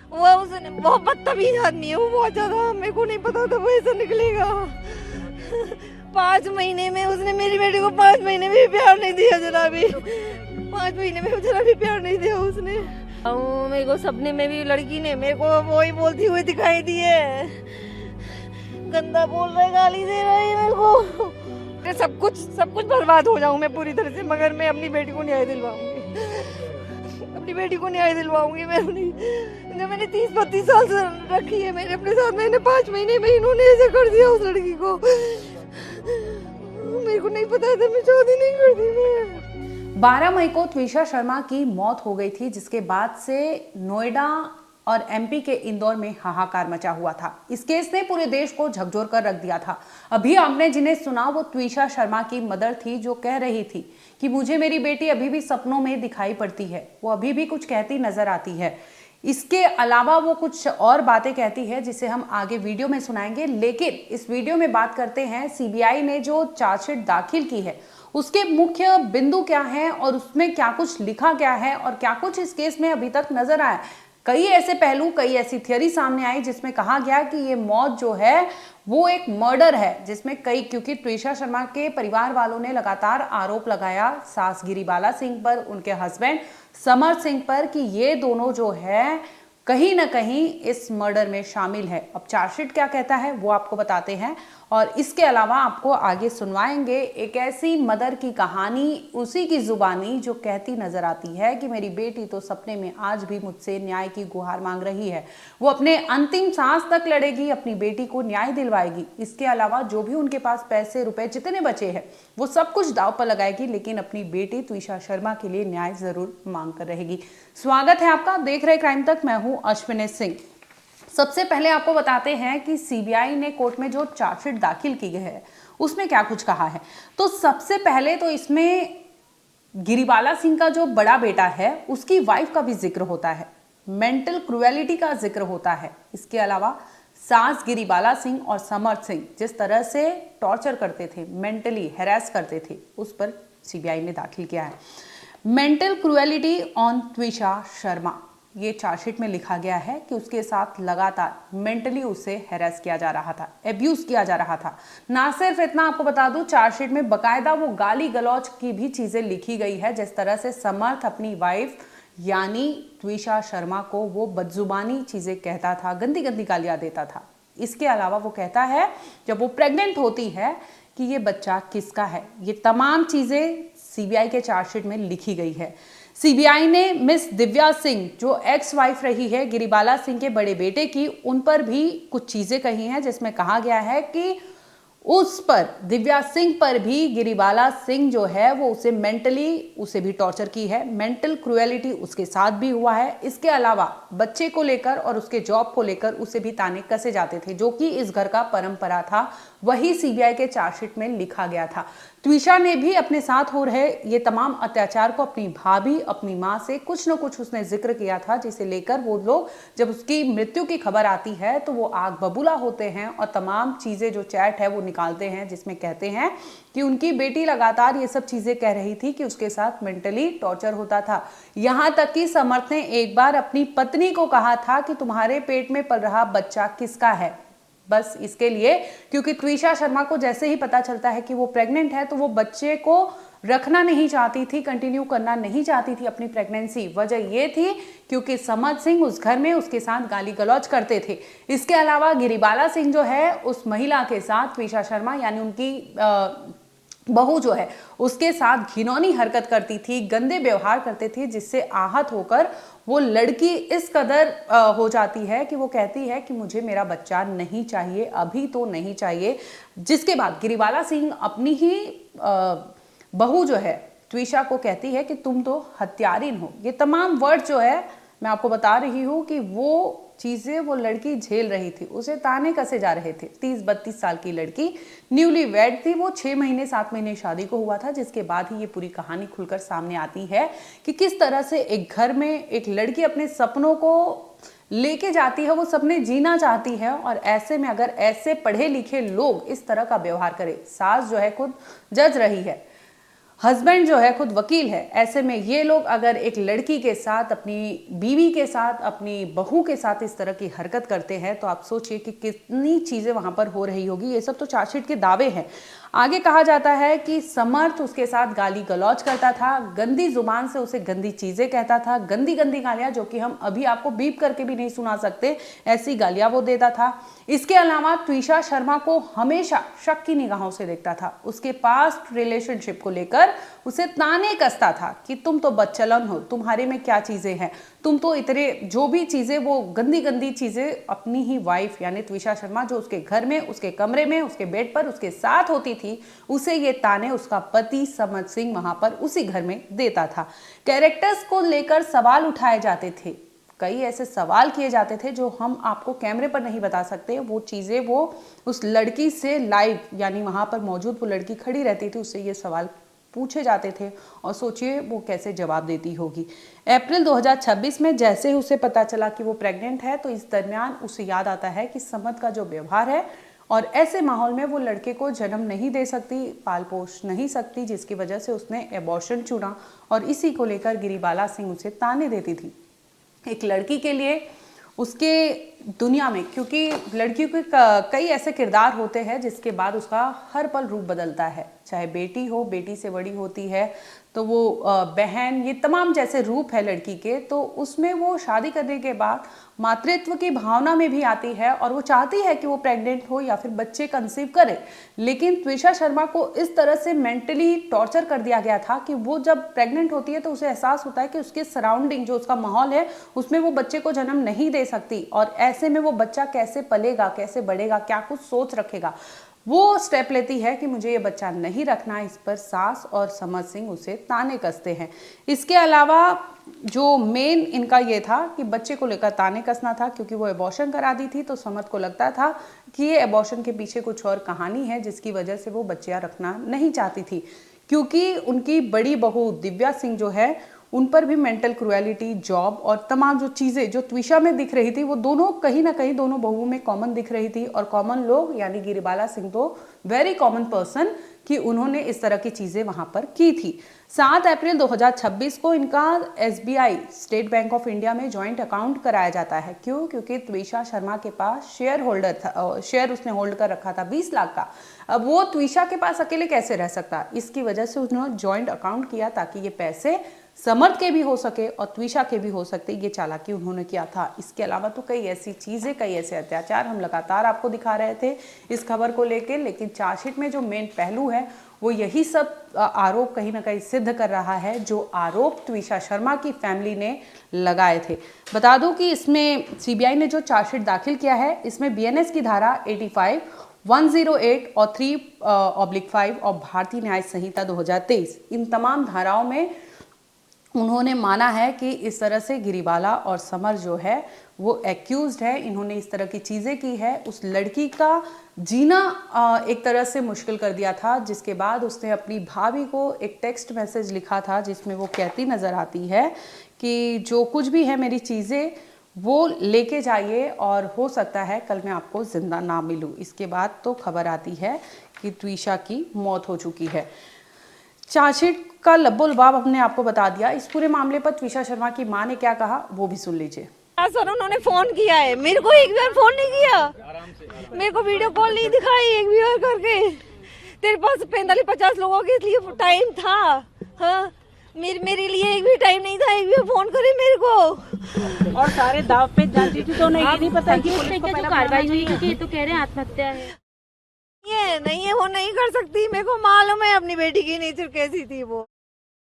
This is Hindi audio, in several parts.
वो उसने बहुत बदतमीज आदमी है वो, बहुत ज्यादा। मेरे को नहीं पता था वो ऐसा निकलेगा। 5 महीने में उसने मेरी बेटी को 5 महीने में भी प्यार नहीं दिया जरा भी। 5 महीने में जरा भी प्यार नहीं दिया उसने। मेरे को सपने में भी लड़की ने मेरे को वही बोलती हुई दिखाई दी है। गंदा बोल रहा है, गाली दे रहा है मेरे को। सब कुछ बर्बाद हो जाऊं मैं पूरी तरह से, मगर मैं अपनी बेटी को न्याय दिलवाऊंगी। अपनी बेटी को न्याय दिलवाऊंगी मैं अपनी। जो मैंने 30-32 साल से रखी है मेरे अपने साथ, मैंने 5 महीने में इन्होंने ऐसे कर दिया उस लड़की को। मेरे को नहीं पता था, मैं शादी नहीं करती मैं। 12 मई को त्विषा शर्मा की मौत हो गई थी, जिसके बाद से नोएडा और एमपी के इंदौर में हाहाकार मचा हुआ था। इस केस ने पूरे देश को झकझोर कर रख दिया था। अभी आपने जिन्हें सुना वो त्विषा शर्मा की मदर थी, जो कह रही थी कि मुझे मेरी बेटी अभी भी सपनों में दिखाई पड़ती है, वो अभी भी कुछ कहती नजर आती है। इसके अलावा वो कुछ और बातें कहती है जिसे हम आगे वीडियो में सुनाएंगे। लेकिन इस वीडियो में बात करते हैं सीबीआई ने जो चार्जशीट दाखिल की है उसके मुख्य बिंदु क्या हैं और उसमें क्या कुछ लिखा गया है और क्या कुछ इस केस में अभी तक नजर आया। कई ऐसे पहलू, कई ऐसी थियरी सामने आई जिसमें कहा गया कि ये मौत जो है वो एक मर्डर है, जिसमें क्योंकि त्विषा शर्मा के परिवार वालों ने लगातार आरोप लगाया सास गिरिबाला सिंह पर, उनके हस्बैंड समर सिंह पर, कि ये दोनों जो है कहीं ना कहीं इस मर्डर में शामिल है। अब चार्जशीट क्या कहता है वो आपको बताते हैं और इसके अलावा आपको आगे सुनवाएंगे एक ऐसी मदर की कहानी, उसी की जुबानी, जो कहती नजर आती है कि मेरी बेटी तो सपने में आज भी मुझसे न्याय की गुहार मांग रही है। वो अपने अंतिम सांस तक लड़ेगी, अपनी बेटी को न्याय दिलवाएगी। इसके अलावा जो भी उनके पास पैसे रुपए जितने बचे हैं वो सब कुछ दांव पर लगाएगी, लेकिन अपनी बेटी त्विषा शर्मा के लिए न्याय जरूर मांग कर रहेगी। स्वागत है आपका, देख रहे क्राइम तक, मैं हूं अश्विनी सिंह। सबसे पहले आपको बताते हैं कि सीबीआई ने कोर्ट में जो चार्जशीट दाखिल की गई है उसमें क्या कुछ कहा है। तो सबसे पहले तो इसमें गिरिबाला सिंह का जो बड़ा बेटा है उसकी वाइफ का भी जिक्र होता है, मेंटल क्रुएलिटी का जिक्र होता है। इसके अलावा सास गिरिबाला सिंह और समर सिंह जिस तरह से टॉर्चर करते थे, मेंटली हैरेस करते थे, उस पर सीबीआई ने दाखिल किया है। मेंटल क्रुएलिटी ऑन त्विषा शर्मा, ये चार्जशीट में लिखा गया है कि उसके साथ लगातार मेंटली उसे हैरेस किया जा रहा था, एब्यूज किया जा रहा था। ना सिर्फ इतना, आपको बता दूं चार्जशीट में बकायदा वो गाली गलौज की भी चीजें लिखी गई है, जिस तरह से समर्थ अपनी वाइफ यानी त्विषा शर्मा को वो बदजुबानी चीजें कहता था, गंदी गंदी गालियां देता था। इसके अलावा वो कहता है जब वो प्रेग्नेंट होती है कि ये बच्चा किसका है। ये तमाम चीजें सीबीआई के चार्जशीट में लिखी गई है। सीबीआई ने मिस दिव्या सिंह, जो एक्स वाइफ रही है गिरिबाला सिंह के बड़े बेटे की, उन पर भी कुछ चीजें कही हैं, जिसमें कहा गया है कि उस पर, दिव्या सिंह पर भी गिरिबाला सिंह जो है वो उसे मेंटली, उसे भी टॉर्चर की है, मेंटल क्रुएलिटी उसके साथ भी हुआ है। इसके अलावा बच्चे को लेकर और उसके जॉब को लेकर उसे भी ताने कसे जाते थे, जो कि इस घर का परंपरा था। वही सीबीआई के चार्जशीट में लिखा गया था। त्विषा ने भी अपने साथ हो रहे ये तमाम अत्याचार को अपनी भाभी, अपनी माँ से कुछ न कुछ उसने जिक्र किया था, जिसे लेकर वो लोग, जब उसकी मृत्यु की खबर आती है तो वो आग बबूला होते हैं और तमाम चीजें जो चैट है वो निकालते हैं, जिसमें कहते हैं कि उनकी बेटी लगातार ये सब चीजें कह रही थी कि उसके साथ मेंटली टॉर्चर होता था। यहां तक कि समर्थ ने एक बार अपनी पत्नी को कहा था कि तुम्हारे पेट में पल रहा बच्चा किसका है, बस इसके लिए, क्योंकि त्विषा शर्मा को जैसे ही पता चलता है कि वो प्रेग्नेंट है तो वो बच्चे को रखना नहीं चाहती थी, कंटिन्यू करना नहीं चाहती थी अपनी प्रेगनेंसी। वजह ये थी क्योंकि समर सिंह उस घर में उसके साथ गाली गलौज करते थे। इसके अलावा गिरिबाला सिंह जो है उस महिला के साथ, त्विषा शर्मा यानी उनकी बहू जो है उसके साथ घिनौनी हरकत करती थी, गंदे व्यवहार करते थे, जिससे आहत होकर वो लड़की इस कदर हो जाती है कि वो कहती है कि मुझे मेरा बच्चा नहीं चाहिए, अभी तो नहीं चाहिए। जिसके बाद गिरिबाला सिंह अपनी ही बहू जो है त्विषा को कहती है कि तुम तो हत्यारिन हो। ये तमाम वर्ड जो है मैं आपको बता रही हूँ कि वो चीजें वो लड़की झेल रही थी, उसे ताने कसे जा रहे थे। 30-32 साल की लड़की, न्यूली वेड थी, वो 6 महीने 7 महीने शादी को हुआ था, जिसके बाद ही ये पूरी कहानी खुलकर सामने आती है कि किस तरह से एक घर में एक लड़की अपने सपनों को लेके जाती है, वो सपने जीना चाहती है, और ऐसे में अगर ऐसे पढ़े लिखे लोग इस तरह का व्यवहार करें, सास जो है खुद जज रही है, हस्बैंड जो है खुद वकील है। ऐसे में ये लोग अगर एक लड़की के साथ, अपनी बीवी के साथ, अपनी बहू के साथ इस तरह की हरकत करते हैं तो आप सोचिए कि कितनी चीजें वहां पर हो रही होगी। ये सब तो चार्जशीट के दावे हैं। आगे कहा जाता है कि समर्थ उसके साथ गाली गलौज करता था, गंदी जुबान से उसे गंदी चीजें कहता था, गंदी गंदी गालियां जो कि हम अभी आपको बीप करके भी नहीं सुना सकते, ऐसी गालियां वो देता था। इसके अलावा त्विषा शर्मा को हमेशा शक की निगाहों से देखता था। उसके पास्ट रिलेशनशिप को लेकर उसे ताने कसता था कि तुम तो बदचलन हो, तुम्हारे में क्या चीजें हैं, तुम तो इतने, जो भी चीजें वो गंदी गंदी चीजें अपनी ही वाइफ यानी त्विषा शर्मा जो उसके घर में, उसके कमरे में, उसके बेड पर उसके साथ होती थी, उसे ये ताने उसका पति समर सिंह वहां पर उसी घर में देता था। कैरेक्टर्स को लेकर सवाल उठाए जाते थे, कई ऐसे सवाल किए जाते थे जो हम आपको कैमरे पर नहीं बता सकते। वो चीजें वो उस लड़की से लाइव यानी वहां पर मौजूद वो लड़की खड़ी रहती थी, उससे ये सवाल पूछे जाते थे और सोचिए वो कैसे जवाब देती होगी। अप्रैल 2026 में जैसे ही उसे पता चला कि वो प्रेग्नेंट है तो इस दरमियान उसे याद आता है कि समत का जो व्यवहार है और ऐसे माहौल में वो लड़के को जन्म नहीं दे सकती, पाल पोष नहीं सकती, जिसकी वजह से उसने एबॉर्शन चुना और इसी को लेकर गिरिबाला सिंह उसे ताने देती थी। एक लड़की के लिए उसके दुनिया में, क्योंकि लड़कियों के कई ऐसे किरदार होते हैं जिसके बाद उसका हर पल रूप बदलता है, चाहे बेटी हो, बेटी से बड़ी होती है तो वो बहन, ये तमाम जैसे रूप है लड़की के, तो उसमें वो शादी करने के बाद मातृत्व की भावना में भी आती है और वो चाहती है कि वो प्रेग्नेंट हो या फिर बच्चे कंसीव करे। लेकिन त्विषा शर्मा को इस तरह से मेंटली टॉर्चर कर दिया गया था कि वो जब प्रेग्नेंट होती है तो उसे एहसास होता है कि उसके सराउंडिंग जो उसका माहौल है उसमें वो बच्चे को जन्म नहीं दे सकती और ऐसे में वो बच्चा कैसे पलेगा, कैसे बढ़ेगा, क्या कुछ सोच रखेगा। वो स्टेप लेती है कि मुझे ये बच्चा नहीं रखना। इस पर सास और समर सिंह उसे ताने कसते हैं। इसके अलावा जो मेन इनका ये था कि बच्चे को लेकर ताने कसना था, क्योंकि वो एबॉर्शन करा दी थी तो समर्थ को लगता था कि ये एबॉर्शन के पीछे कुछ और कहानी है जिसकी वजह से वो बच्चियां रखना नहीं चाहती थी, क्योंकि उनकी बड़ी बहू दिव्या सिंह जो है उन पर भी मेंटल क्रुएलिटी, जॉब और तमाम जो चीज़ें जो त्विषा में दिख रही थी वो दोनों कहीं ना कहीं दोनों बहुओं में कॉमन दिख रही थी। और कॉमन लोग यानी गिरिबाला सिंह तो वेरी कॉमन पर्सन कि उन्होंने इस तरह की चीज़ें वहां पर की थी। 7 अप्रैल 2026 को इनका SBI state bank of India में जॉइंट अकाउंट कराया जाता है। क्यों? क्योंकि त्विषा शर्मा के पास शेयर होल्डर था, शेयर उसने होल्ड कर रखा था 20 लाख का। अब वो त्विषा के पास अकेले कैसे रह सकता, इसकी वजह से उन्होंने जॉइंट अकाउंट किया ताकि ये पैसे समर्थ के भी हो सके और त्विषा के भी हो सकते, ये चालाकी उन्होंने किया था। इसके अलावा तो कई ऐसी चीजें, कई ऐसे अत्याचार हम लगातार आपको दिखा रहे थे इस खबर को लेकर, लेकिन चार्जशीट में जो मेन पहलू है वो यही सब आरोप कहीं ना कहीं सिद्ध कर रहा है जो आरोप त्विषा शर्मा की फैमिली ने लगाए थे। बता दूं कि इसमें CBI ने जो चार्जशीट दाखिल किया है इसमें BNS की धारा 85, 108 और 3/5 और भारतीय न्याय संहिता 2023 इन तमाम धाराओं में उन्होंने माना है कि इस तरह से गिरिबाला और समर जो है वो एक्यूज्ड है, इन्होंने इस तरह की चीज़ें की है। उस लड़की का जीना एक तरह से मुश्किल कर दिया था, जिसके बाद उसने अपनी भाभी को एक टेक्स्ट मैसेज लिखा था जिसमें वो कहती नज़र आती है कि जो कुछ भी है मेरी चीज़ें वो लेके जाइए और हो सकता है कल मैं आपको जिंदा ना मिलूँ। इसके बाद तो खबर आती है कि त्विषा की मौत हो चुकी है। चार्जशीट का लब्बो-लबाब हमने आपको बता दिया। इस पूरे मामले पर त्विषा शर्मा की मां ने क्या कहा वो भी सुन लीजिए। सर उन्होंने फोन किया है, मेरे को एक बार फोन नहीं किया, मेरे को वीडियो कॉल नहीं दिखाई एक भी बार करके। तेरे पास 45-50 लोगों के लिए टाइम था, हाँ मेरे लिए एक भी टाइम नहीं था, एक भी फोन करे मेरे को। और सारे दाव पे जाती थी तो नहीं पता कि पुलिस ने जो कार्रवाई हुई, क्योंकि ये तो कह रहे हैं आत्महत्या है। ये नहीं है, वो नहीं कर सकती, मेरे को मालूम है अपनी बेटी की नेचर कैसी थी। वो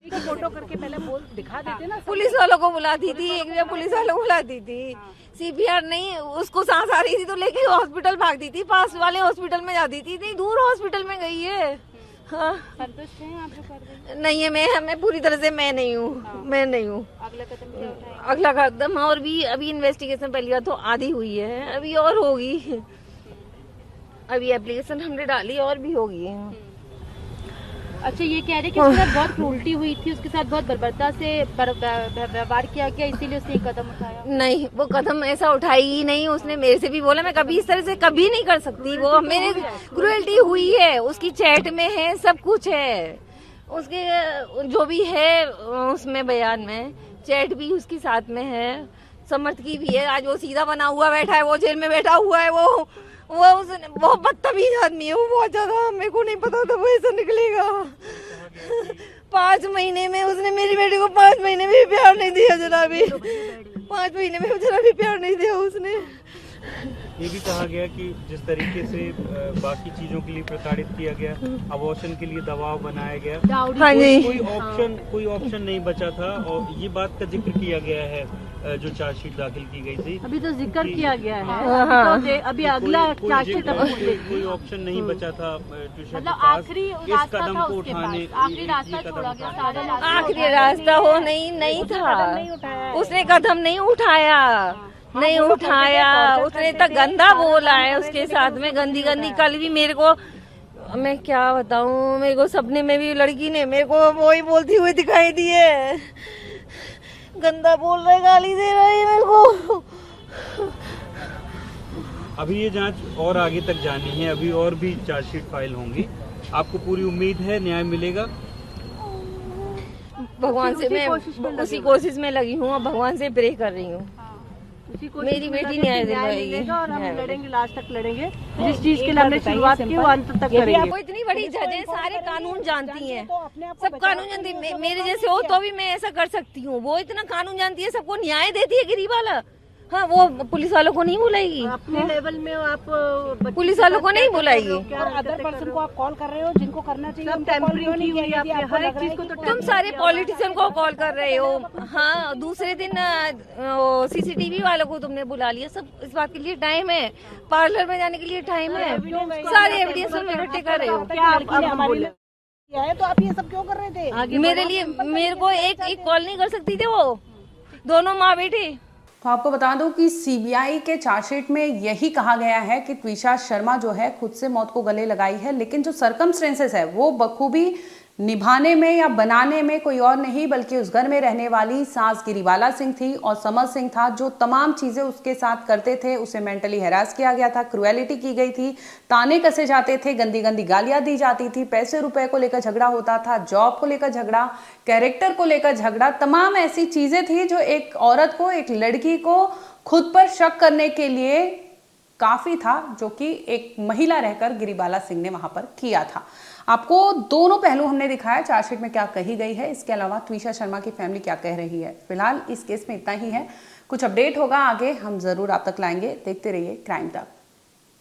फोटो करके पहले बोल दिखा देते ना, पुलिस वालों को बुलाती थी, एक भी पुलिस वालों को बुलाती थी। CPR नहीं, उसको सांस आ रही थी तो लेके हॉस्पिटल भागती थी, पास वाले हॉस्पिटल में जाती थी, इतनी दूर हॉस्पिटल में गई है। हाँ संतुष्ट हैं आप जो कर रहे हैं? नहीं है, मैं पूरी तरह से मैं नहीं हूँ, मैं नहीं हूँ। अगला कदम क्या उठाएंगे? अगला कदम और भी अभी इन्वेस्टिगेशन पहली बार तो आधी हुई है, अभी और होगी। अभी एप्लीकेशन हमने डाली और भी होगी। अच्छा, ये कह रहे कि उसके साथ बहुत क्रूरटी हुई थी, उसके साथ बहुत बर्बरता से व्यवहार किया गया, इसीलिए उसने कदम उठाया। नहीं, वो कदम ऐसा उठाई ही नहीं। उसने मेरे से भी बोला मैं कभी इस तरह से कभी नहीं कर सकती। वो मेरे क्रूएल्टी हुई है, उसकी चैट में है, सब कुछ है। उसके जो भी है उसमें बयान में चैट भी उसके साथ में है, समर्थ की भी है। आज वो सीधा बना हुआ बैठा है, वो जेल में बैठा हुआ है। वो उसने बहुत बदतमीज आदमी है वो, बहुत ज्यादा। मेरे को नहीं पता था वो ऐसा निकलेगा। 5 महीने में उसने मेरी बेटी को 5 महीने में भी प्यार नहीं दिया जरा भी। 5 महीने में जरा भी प्यार नहीं दिया उसने। ये भी कहा गया कि जिस तरीके से बाकी चीजों के लिए प्रताड़ित किया गया, अबॉर्शन के लिए दबाव बनाया गया, हाँ जी, कोई ऑप्शन नहीं बचा था। और ये बात का जिक्र किया गया है जो चार्जशीट दाखिल की गई थी। अभी तो जिक्र किया गया है। हाँ। अभी अगला चार्जशीट कोई ऑप्शन नहीं बचा था ट्विशा के मतलब पास आखिरी इस रास्ता कदम था को उसके उठाने, पास, आखिरी रास्ता छोड़ा गया, सारा रास्ता आखिरी रास्ता हो नहीं था। उसने कदम नहीं उठाया, नहीं उठाया। उसने इतना गंदा बोला है उसके साथ में, गंदी गंदी। कल भी मेरे को, मैं क्या बताऊं, मेरे को सपने में भी लड़की ने मेरे को वही बोलती हुई दिखाई दी है। गंदा बोल रहा है, गाली दे रहा है मेरे को। अभी ये जांच और आगे तक जानी है, अभी और भी चार्जशीट फाइल होंगी। आपको पूरी उम्मीद है न्याय मिलेगा? भगवान से मैं उसी कोशिश में लगी हूँ, भगवान से प्रे कर रही हूँ मेरी बेटी न्याय दिलवाएगी। और हम लड़ेंगे, लास्ट तक लड़ेंगे। जिस चीज के लिए हमने शुरुआत की वो अंत तक करेंगे। वो इतनी बड़ी जज है, सारे कानून जानती हैं, सब कानून जानती है। मेरे जैसे हो तो भी मैं ऐसा कर सकती हूँ। वो इतना कानून जानती है, सबको न्याय देती है गरीब वाला। हाँ, वो पुलिस वालों को नहीं बुलाएगी, अपने लेवल में आप पुलिस वालों को नहीं बुलाएगी। और अदर पर्सन को आप कॉल कर रहे हो, जिनको करना चाहिए सब टेम्परिंग की हुई है। हर एक चीज को तो तुम सारे पॉलिटिशियन को कॉल कर रहे हो। हाँ, दूसरे दिन सीसीटीवी वालों को तुमने बुला लिया। सब इस बात के लिए टाइम है, पार्लर में जाने के लिए टाइम है, सारे एविडेंस में इकट्ठे कर रहे हो। क्या हमारे लिए है तो आप ये सब क्यों कर रहे थे? मेरे लिए, मेरे को एक कॉल नहीं कर सकती थी वो, दोनों माँ बेटे। तो आपको बता दूं कि सीबीआई के चार्जशीट में यही कहा गया है कि ट्विशा शर्मा जो है खुद से मौत को गले लगाई है, लेकिन जो सर्कमस्टेंसेस है वो बखूबी निभाने में या बनाने में कोई और नहीं बल्कि उस घर में रहने वाली सास गिरीवाला सिंह थी और समर सिंह था, जो तमाम चीजें उसके साथ करते थे। उसे मेंटली हैरास किया गया था, क्रुएलिटी की गई थी, ताने कसे जाते थे, गंदी गंदी गालियां दी जाती थी, पैसे रुपए को लेकर झगड़ा होता था, जॉब को लेकर झगड़ा, कैरेक्टर को लेकर झगड़ा। तमाम ऐसी चीजें थी जो एक औरत को, एक लड़की को खुद पर शक करने के लिए काफी था, जो कि एक महिला रहकर गिरीबाला सिंह ने वहां पर किया था। आपको दोनों पहलू हमने दिखाया, चार्जशीट में क्या कही गई है, इसके अलावा ट्विशा शर्मा की फैमिली क्या कह रही है। फिलहाल इस केस में इतना ही है, कुछ अपडेट होगा आगे हम जरूर आप तक लाएंगे। देखते रहिए क्राइम तक।